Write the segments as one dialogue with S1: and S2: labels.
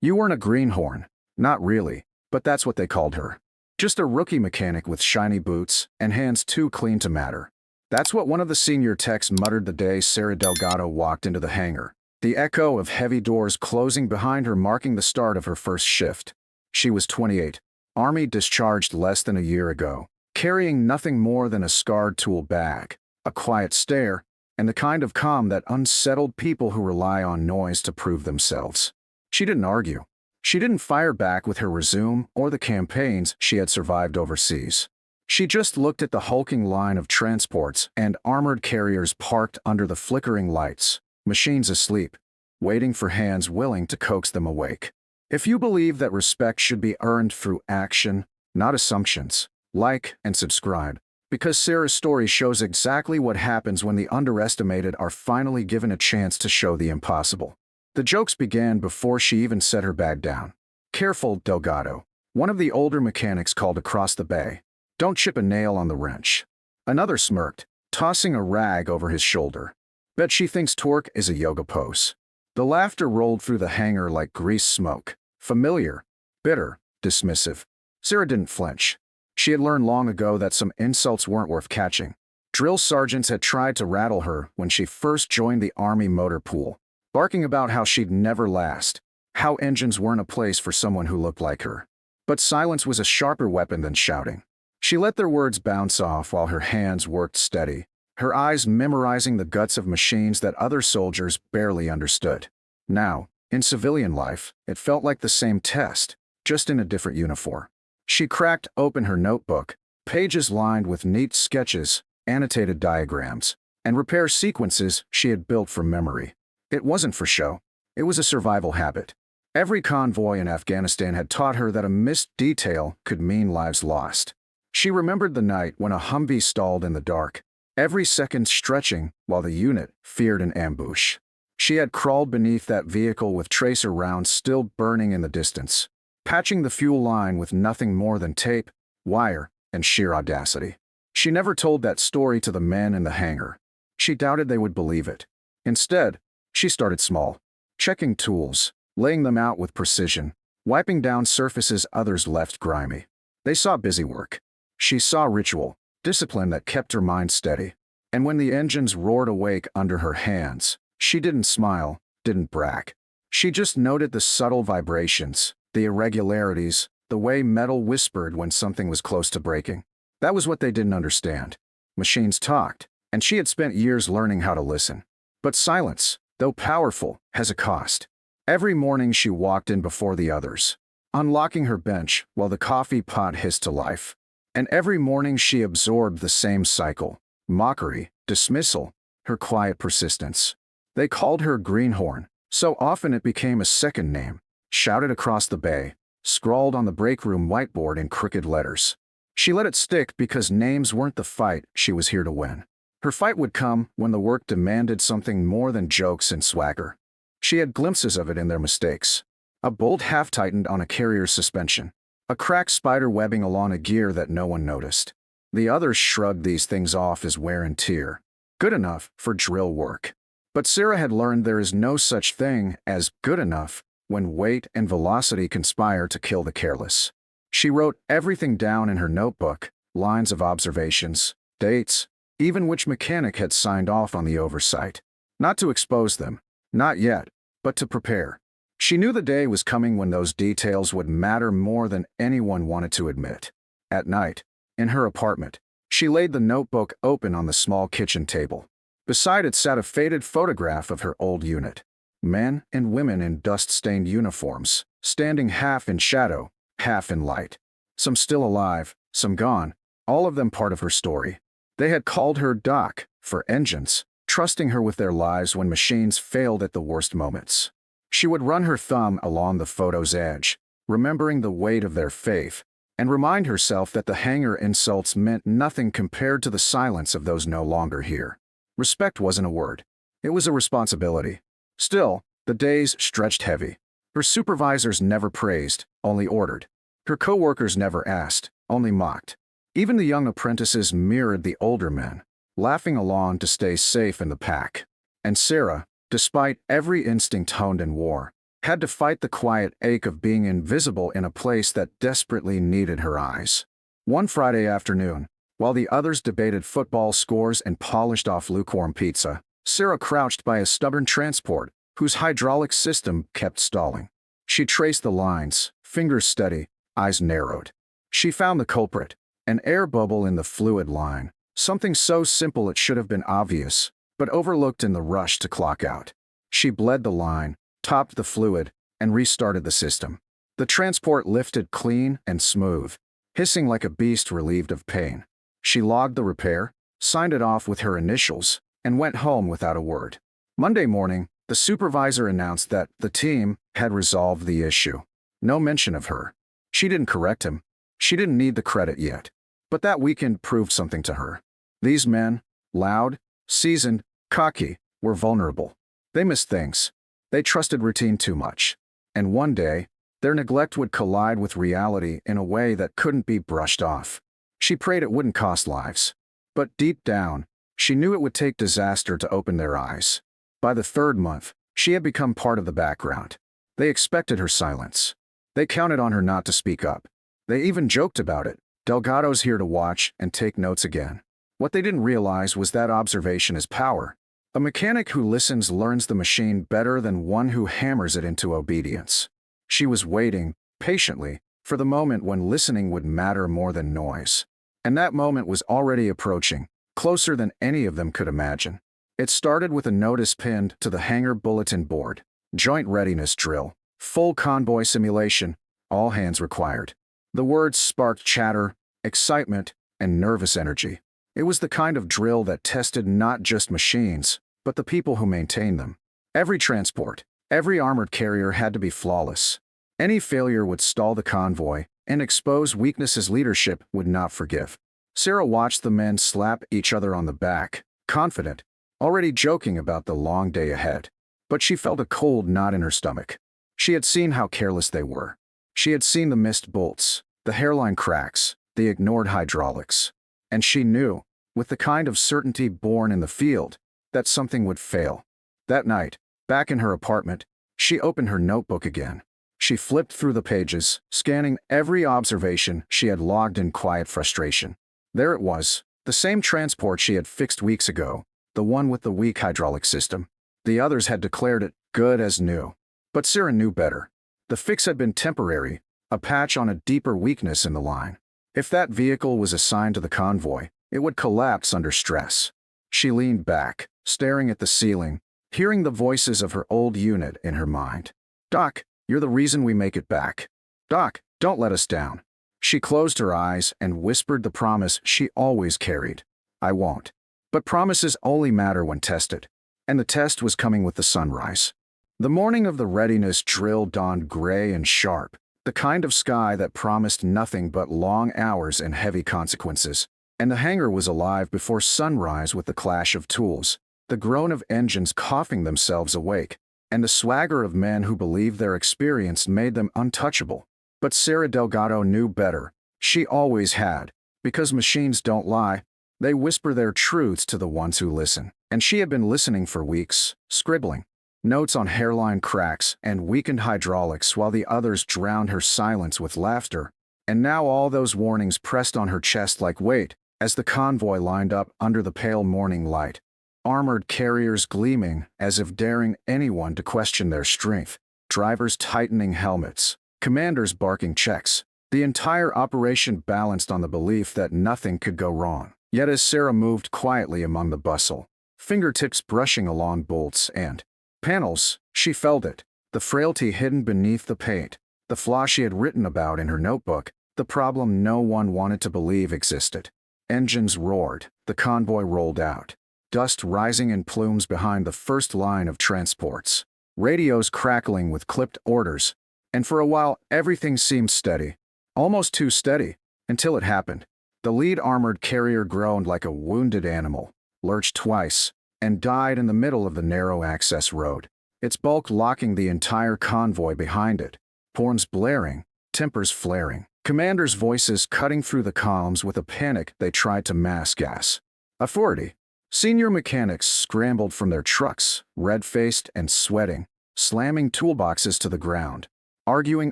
S1: You weren't a greenhorn. Not really, but that's what they called her. Just a rookie mechanic with shiny boots and hands too clean to matter. That's what one of the senior techs muttered the day Sarah Delgado walked into the hangar, the echo of heavy doors closing behind her marking the start of her first shift. She was 28, Army discharged less than a year ago, carrying nothing more than a scarred tool bag, a quiet stare, and the kind of calm that unsettled people who rely on noise to prove themselves. She didn't argue. She didn't fire back with her resume or the campaigns she had survived overseas. She just looked at the hulking line of transports and armored carriers parked under the flickering lights, machines asleep, waiting for hands willing to coax them awake. If you believe that respect should be earned through action, not assumptions, like and subscribe, because Sarah's story shows exactly what happens when the underestimated are finally given a chance to show the impossible. The jokes began before she even set her bag down. "Careful, Delgado," one of the older mechanics called across the bay. "Don't chip a nail on the wrench." Another smirked, tossing a rag over his shoulder. "Bet she thinks torque is a yoga pose." The laughter rolled through the hangar like grease smoke. Familiar, bitter, dismissive. Sarah didn't flinch. She had learned long ago that some insults weren't worth catching. Drill sergeants had tried to rattle her when she first joined the Army motor pool, barking about how she'd never last, how engines weren't a place for someone who looked like her. But silence was a sharper weapon than shouting. She let their words bounce off while her hands worked steady, her eyes memorizing the guts of machines that other soldiers barely understood. Now, in civilian life, it felt like the same test, just in a different uniform. She cracked open her notebook, pages lined with neat sketches, annotated diagrams, and repair sequences she had built from memory. It wasn't for show. It was a survival habit. Every convoy in Afghanistan had taught her that a missed detail could mean lives lost. She remembered the night when a Humvee stalled in the dark, every second stretching while the unit feared an ambush. She had crawled beneath that vehicle with tracer rounds still burning in the distance, patching the fuel line with nothing more than tape, wire, and sheer audacity. She never told that story to the men in the hangar. She doubted they would believe it. Instead, she started small, checking tools, laying them out with precision, wiping down surfaces others left grimy. They saw busy work. She saw ritual, discipline that kept her mind steady. And when the engines roared awake under her hands, she didn't smile, didn't brag. She just noted the subtle vibrations, the irregularities, the way metal whispered when something was close to breaking. That was what they didn't understand. Machines talked, and she had spent years learning how to listen. But silence, though powerful, has a cost. Every morning she walked in before the others, unlocking her bench while the coffee pot hissed to life. And every morning she absorbed the same cycle: mockery, dismissal, her quiet persistence. They called her Greenhorn, so often it became a second name, shouted across the bay, scrawled on the break room whiteboard in crooked letters. She let it stick because names weren't the fight she was here to win. Her fight would come when the work demanded something more than jokes and swagger. She had glimpses of it in their mistakes. A bolt half-tightened on a carrier's suspension. A cracked spider webbing along a gear that no one noticed. The others shrugged these things off as wear and tear. Good enough for drill work. But Sarah had learned there is no such thing as good enough when weight and velocity conspire to kill the careless. She wrote everything down in her notebook, lines of observations, dates, even which mechanic had signed off on the oversight. Not to expose them, not yet, but to prepare. She knew the day was coming when those details would matter more than anyone wanted to admit. At night, in her apartment, she laid the notebook open on the small kitchen table. Beside it sat a faded photograph of her old unit. Men and women in dust-stained uniforms, standing half in shadow, half in light. Some still alive, some gone, all of them part of her story. They had called her Doc for engines, trusting her with their lives when machines failed at the worst moments. She would run her thumb along the photo's edge, remembering the weight of their faith, and remind herself that the hangar insults meant nothing compared to the silence of those no longer here. Respect wasn't a word. It was a responsibility. Still, the days stretched heavy. Her supervisors never praised, only ordered. Her co-workers never asked, only mocked. Even the young apprentices mirrored the older men, laughing along to stay safe in the pack. And Sarah, despite every instinct honed in war, had to fight the quiet ache of being invisible in a place that desperately needed her eyes. One Friday afternoon, while the others debated football scores and polished off lukewarm pizza, Sarah crouched by a stubborn transport whose hydraulic system kept stalling. She traced the lines, fingers steady, eyes narrowed. She found the culprit, an air bubble in the fluid line, something so simple it should have been obvious, but overlooked in the rush to clock out. She bled the line, topped the fluid, and restarted the system. The transport lifted clean and smooth, hissing like a beast relieved of pain. She logged the repair, signed it off with her initials, and went home without a word. Monday morning, the supervisor announced that the team had resolved the issue. No mention of her. She didn't correct him. She didn't need the credit yet. But that weekend proved something to her. These men, loud, seasoned, cocky, were vulnerable. They missed things. They trusted routine too much. And one day, their neglect would collide with reality in a way that couldn't be brushed off. She prayed it wouldn't cost lives. But deep down, she knew it would take disaster to open their eyes. By the third month, she had become part of the background. They expected her silence. They counted on her not to speak up. They even joked about it. Delgado's here to watch and take notes again. What they didn't realize was that observation is power. A mechanic who listens learns the machine better than one who hammers it into obedience. She was waiting, patiently, for the moment when listening would matter more than noise. And that moment was already approaching, closer than any of them could imagine. It started with a notice pinned to the hangar bulletin board. Joint readiness drill. Full convoy simulation. All hands required. The words sparked chatter, excitement, and nervous energy. It was the kind of drill that tested not just machines, but the people who maintained them. Every transport, every armored carrier had to be flawless. Any failure would stall the convoy and expose weaknesses leadership would not forgive. Sarah watched the men slap each other on the back, confident, already joking about the long day ahead. But she felt a cold knot in her stomach. She had seen how careless they were. She had seen the missed bolts, the hairline cracks, the ignored hydraulics. And she knew, with the kind of certainty born in the field, that something would fail. That night, back in her apartment, she opened her notebook again. She flipped through the pages, scanning every observation she had logged in quiet frustration. There it was, the same transport she had fixed weeks ago, the one with the weak hydraulic system. The others had declared it good as new. But Sarah knew better. The fix had been temporary, a patch on a deeper weakness in the line. If that vehicle was assigned to the convoy, it would collapse under stress. She leaned back, staring at the ceiling, hearing the voices of her old unit in her mind. "Doc, you're the reason we make it back. Doc, don't let us down." She closed her eyes and whispered the promise she always carried. "I won't." But promises only matter when tested. And the test was coming with the sunrise. The morning of the readiness drill dawned gray and sharp, the kind of sky that promised nothing but long hours and heavy consequences. And the hangar was alive before sunrise with the clash of tools, the groan of engines coughing themselves awake, and the swagger of men who believed their experience made them untouchable. But Sarah Delgado knew better. She always had. Because machines don't lie. They whisper their truths to the ones who listen. And she had been listening for weeks, scribbling notes on hairline cracks and weakened hydraulics while the others drowned her silence with laughter. And now all those warnings pressed on her chest like weight as the convoy lined up under the pale morning light. Armored carriers gleaming as if daring anyone to question their strength. Drivers tightening helmets. Commanders barking checks. The entire operation balanced on the belief that nothing could go wrong. Yet as Sarah moved quietly among the bustle, fingertips brushing along bolts and panels, she felt it, the frailty hidden beneath the paint, the flaw she had written about in her notebook, the problem no one wanted to believe existed. Engines roared, the convoy rolled out, dust rising in plumes behind the first line of transports, radios crackling with clipped orders, and for a while everything seemed steady, almost too steady, until it happened. The lead armored carrier groaned like a wounded animal, lurched twice, and died in the middle of the narrow access road, its bulk locking the entire convoy behind it, horns blaring, tempers flaring, commanders' voices cutting through the columns with a panic they tried to mask as authority. Senior mechanics scrambled from their trucks, red-faced and sweating, slamming toolboxes to the ground, arguing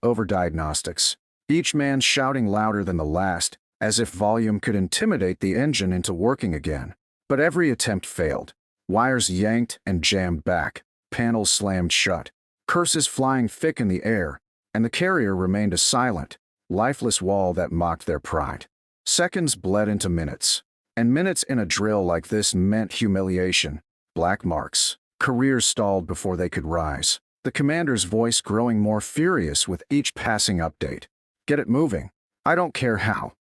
S1: over diagnostics, each man shouting louder than the last, as if volume could intimidate the engine into working again. But every attempt failed. Wires yanked and jammed back, panels slammed shut, curses flying thick in the air, and the carrier remained a silent, lifeless wall that mocked their pride. Seconds bled into minutes, and minutes in a drill like this meant humiliation, black marks. Careers stalled before they could rise, the commander's voice growing more furious with each passing update. Get it moving. I don't care how.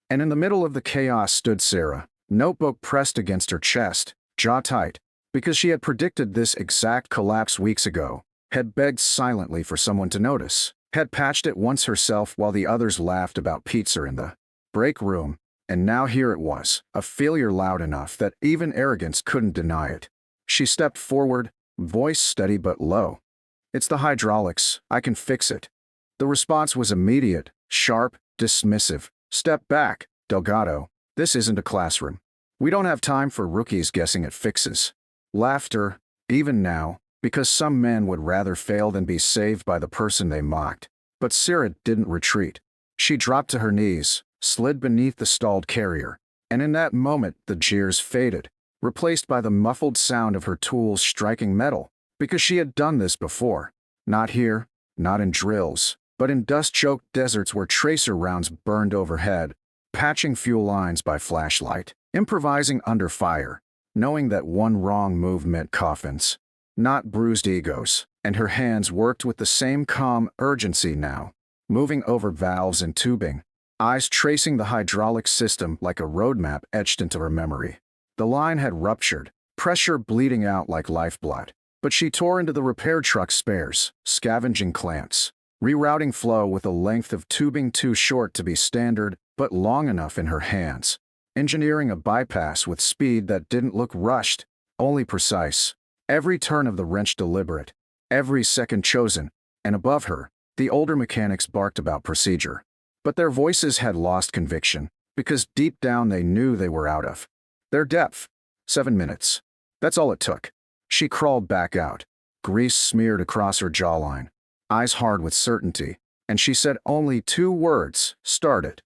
S1: And in the middle of the chaos stood Sarah, notebook pressed against her chest, jaw tight, because she had predicted this exact collapse weeks ago, had begged silently for someone to notice, had patched it once herself while the others laughed about pizza in the break room, and now here it was, a failure loud enough that even arrogance couldn't deny it. She stepped forward, voice steady but low. It's the hydraulics, I can fix it. The response was immediate, sharp, dismissive. Step back, Delgado. This isn't a classroom. We don't have time for rookies guessing at fixes. Laughter, even now, because some men would rather fail than be saved by the person they mocked. But Sarah didn't retreat. She dropped to her knees, slid beneath the stalled carrier, and in that moment the jeers faded, replaced by the muffled sound of her tools striking metal, because she had done this before. Not here, not in drills, but in dust-choked deserts where tracer rounds burned overhead, patching fuel lines by flashlight, improvising under fire, knowing that one wrong move meant coffins, not bruised egos, and her hands worked with the same calm urgency now, moving over valves and tubing, eyes tracing the hydraulic system like a roadmap etched into her memory. The line had ruptured, pressure bleeding out like lifeblood, but she tore into the repair truck spares, scavenging clamps, rerouting flow with a length of tubing too short to be standard but long enough in her hands, engineering a bypass with speed that didn't look rushed, only precise, every turn of the wrench deliberate, every second chosen, and above her, the older mechanics barked about procedure. But their voices had lost conviction, because deep down they knew they were out of their depth. 7 minutes. That's all it took. She crawled back out, grease smeared across her jawline, eyes hard with certainty, and she said only 2 words, started.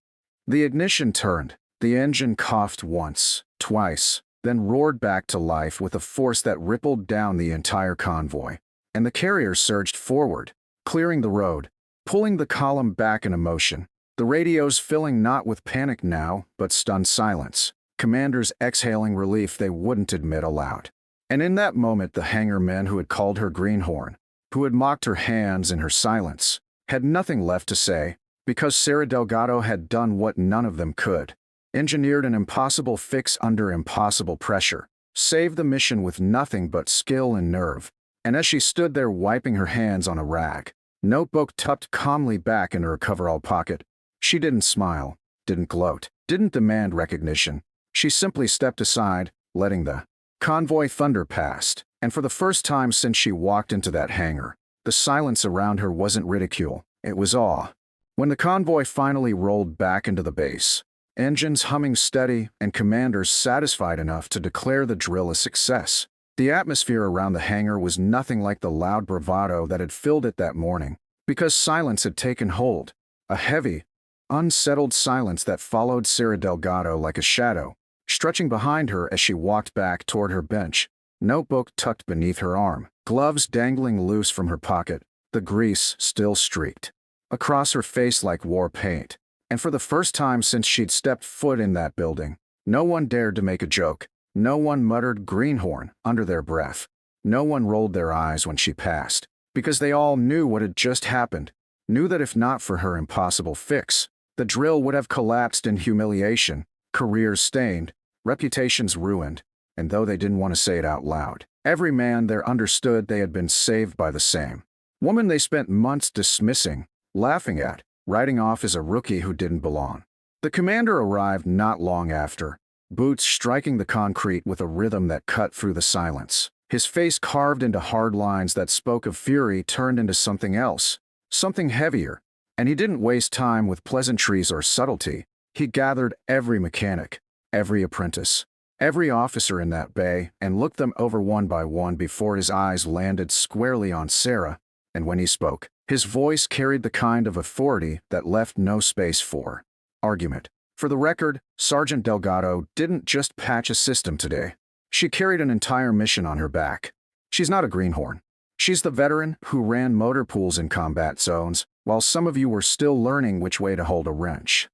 S1: The ignition turned, the engine coughed once, twice, then roared back to life with a force that rippled down the entire convoy, and the carrier surged forward, clearing the road, pulling the column back into motion, the radios filling not with panic now, but stunned silence, commanders exhaling relief they wouldn't admit aloud. And in that moment the hangar men who had called her Greenhorn, who had mocked her hands and her silence, had nothing left to say, because Sarah Delgado had done what none of them could, engineered an impossible fix under impossible pressure, saved the mission with nothing but skill and nerve, and as she stood there wiping her hands on a rag, notebook tucked calmly back in her coverall pocket, she didn't smile, didn't gloat, didn't demand recognition. She simply stepped aside, letting the convoy thunder past, and for the first time since she walked into that hangar, the silence around her wasn't ridicule, it was awe. When the convoy finally rolled back into the base, engines humming steady and commanders satisfied enough to declare the drill a success, the atmosphere around the hangar was nothing like the loud bravado that had filled it that morning, because silence had taken hold, a heavy, unsettled silence that followed Sarah Delgado like a shadow, stretching behind her as she walked back toward her bench, notebook tucked beneath her arm, gloves dangling loose from her pocket, the grease still streaked across her face like war paint. And for the first time since she'd stepped foot in that building, no one dared to make a joke, no one muttered Greenhorn under their breath, no one rolled their eyes when she passed, because they all knew what had just happened, knew that if not for her impossible fix, the drill would have collapsed in humiliation, careers stained, reputations ruined, and though they didn't want to say it out loud, every man there understood they had been saved by the same woman they spent months dismissing, laughing at, writing off as a rookie who didn't belong. The commander arrived not long after, boots striking the concrete with a rhythm that cut through the silence, his face carved into hard lines that spoke of fury turned into something else, something heavier, and he didn't waste time with pleasantries or subtlety. He gathered every mechanic, every apprentice, every officer in that bay, and looked them over one by one before his eyes landed squarely on Sarah, and when he spoke, his voice carried the kind of authority that left no space for argument. For the record, Sergeant Delgado didn't just patch a system today. She carried an entire mission on her back. She's not a greenhorn. She's the veteran who ran motor pools in combat zones, while some of you were still learning which way to hold a wrench.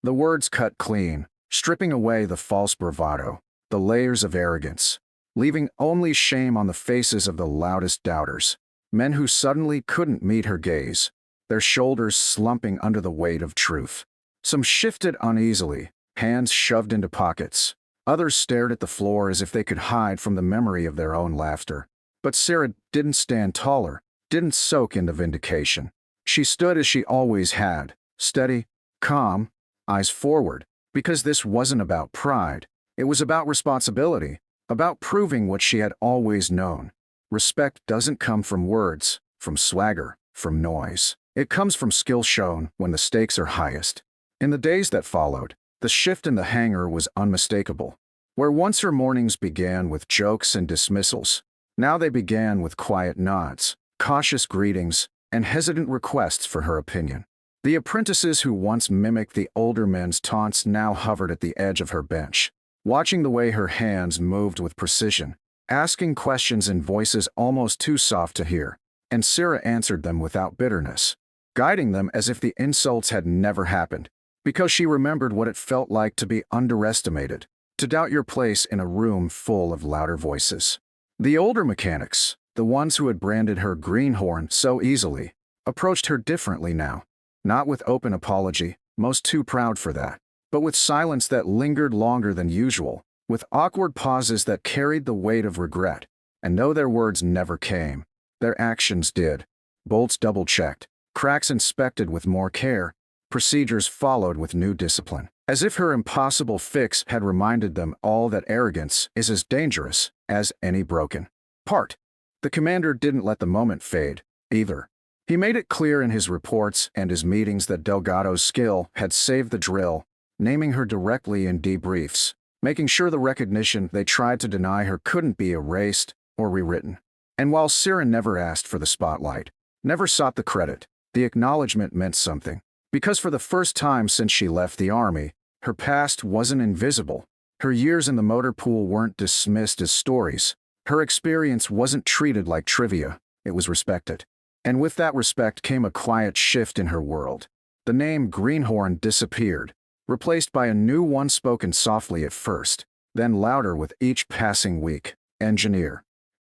S1: The words cut clean, stripping away the false bravado, the layers of arrogance, leaving only shame on the faces of the loudest doubters, men who suddenly couldn't meet her gaze, their shoulders slumping under the weight of truth. Some shifted uneasily, hands shoved into pockets. Others stared at the floor as if they could hide from the memory of their own laughter. But Sarah didn't stand taller, didn't soak into vindication. She stood as she always had, steady, calm, eyes forward, because this wasn't about pride. It was about responsibility, about proving what she had always known. Respect doesn't come from words, from swagger, from noise. It comes from skill shown when the stakes are highest. In the days that followed, the shift in the hangar was unmistakable. Where once her mornings began with jokes and dismissals, now they began with quiet nods, cautious greetings, and hesitant requests for her opinion. The apprentices who once mimicked the older men's taunts now hovered at the edge of her bench, watching the way her hands moved with precision, asking questions in voices almost too soft to hear, and Sarah answered them without bitterness, guiding them as if the insults had never happened, because she remembered what it felt like to be underestimated, to doubt your place in a room full of louder voices. The older mechanics, the ones who had branded her Greenhorn so easily, approached her differently now, not with open apology, most too proud for that, but with silence that lingered longer than usual, with awkward pauses that carried the weight of regret. And though their words never came, their actions did. Bolts double-checked, cracks inspected with more care, procedures followed with new discipline. As if her impossible fix had reminded them all that arrogance is as dangerous as any broken part. The commander didn't let the moment fade, either. He made it clear in his reports and his meetings that Delgado's skill had saved the drill, naming her directly in debriefs, making sure the recognition they tried to deny her couldn't be erased or rewritten. And while Sarah never asked for the spotlight, never sought the credit, the acknowledgement meant something. Because for the first time since she left the army, her past wasn't invisible. Her years in the motor pool weren't dismissed as stories. Her experience wasn't treated like trivia. It was respected. And with that respect came a quiet shift in her world. The name Greenhorn disappeared, replaced by a new one spoken softly at first, then louder with each passing week. Engineer.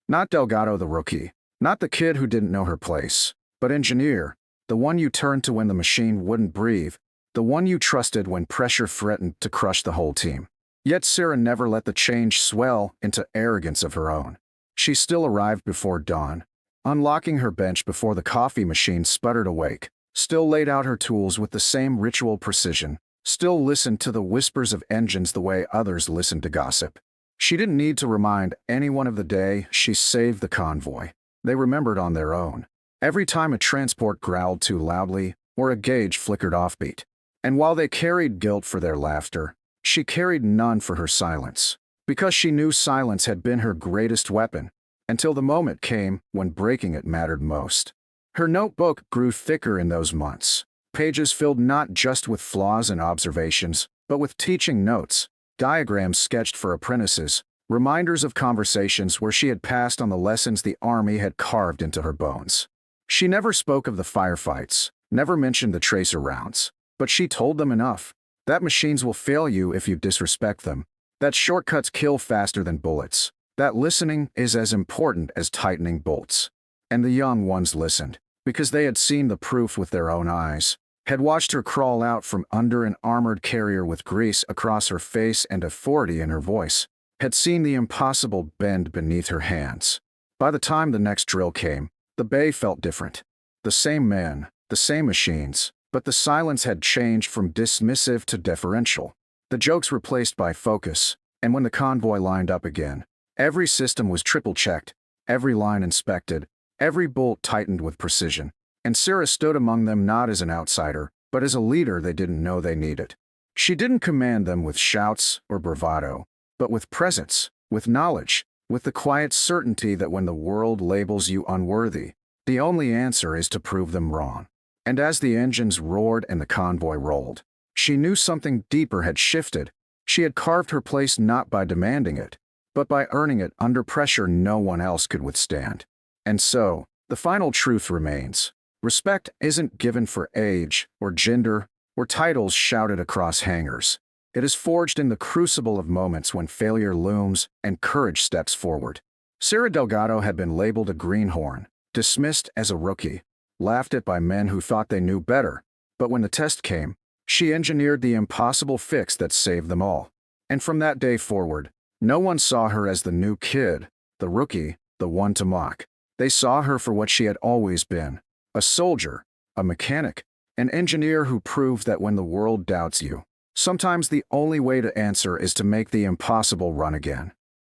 S1: Not Delgado the rookie, not the kid who didn't know her place, but engineer, the one you turned to when the machine wouldn't breathe, the one you trusted when pressure threatened to crush the whole team. Yet Sarah never let the change swell into arrogance of her own. She still arrived before dawn, unlocking her bench before the coffee machine sputtered awake, still laid out her tools with the same ritual precision, still listened to the whispers of engines the way others listened to gossip. She didn't need to remind anyone of the day she saved the convoy. They remembered on their own. Every time a transport growled too loudly or a gauge flickered offbeat. And while they carried guilt for their laughter, she carried none for her silence, because she knew silence had been her greatest weapon, until the moment came when breaking it mattered most. Her notebook grew thicker in those months, pages filled not just with flaws and observations, but with teaching notes, diagrams sketched for apprentices, reminders of conversations where she had passed on the lessons the army had carved into her bones. She never spoke of the firefights, never mentioned the tracer rounds, but she told them enough. That machines will fail you if you disrespect them, that shortcuts kill faster than bullets, that listening is as important as tightening bolts. And the young ones listened, because they had seen the proof with their own eyes, had watched her crawl out from under an armored carrier with grease across her face and authority in her voice, had seen the impossible bend beneath her hands. By the time the next drill came, the bay felt different. The same men, the same machines, but the silence had changed from dismissive to deferential. The jokes replaced by focus, and when the convoy lined up again, every system was triple-checked, every line inspected, every bolt tightened with precision, and Sarah stood among them not as an outsider, but as a leader they didn't know they needed. She didn't command them with shouts or bravado. but with presence, with knowledge, with the quiet certainty that when the world labels you unworthy, the only answer is to prove them wrong. And as the engines roared and the convoy rolled, she knew something deeper had shifted. She had carved her place not by demanding it, but by earning it under pressure no one else could withstand. And so, the final truth remains. Respect isn't given for age, or gender, or titles shouted across hangars. It is forged in the crucible of moments when failure looms and courage steps forward. Sarah Delgado had been labeled a greenhorn, dismissed as a rookie, laughed at by men who thought they knew better, but when the test came, she engineered the impossible fix that saved them all. And from that day forward, no one saw her as the new kid, the rookie, the one to mock. They saw her for what she had always been, a soldier, a mechanic, an engineer who proved that when the world doubts you, sometimes the only way to answer is to make the impossible run again.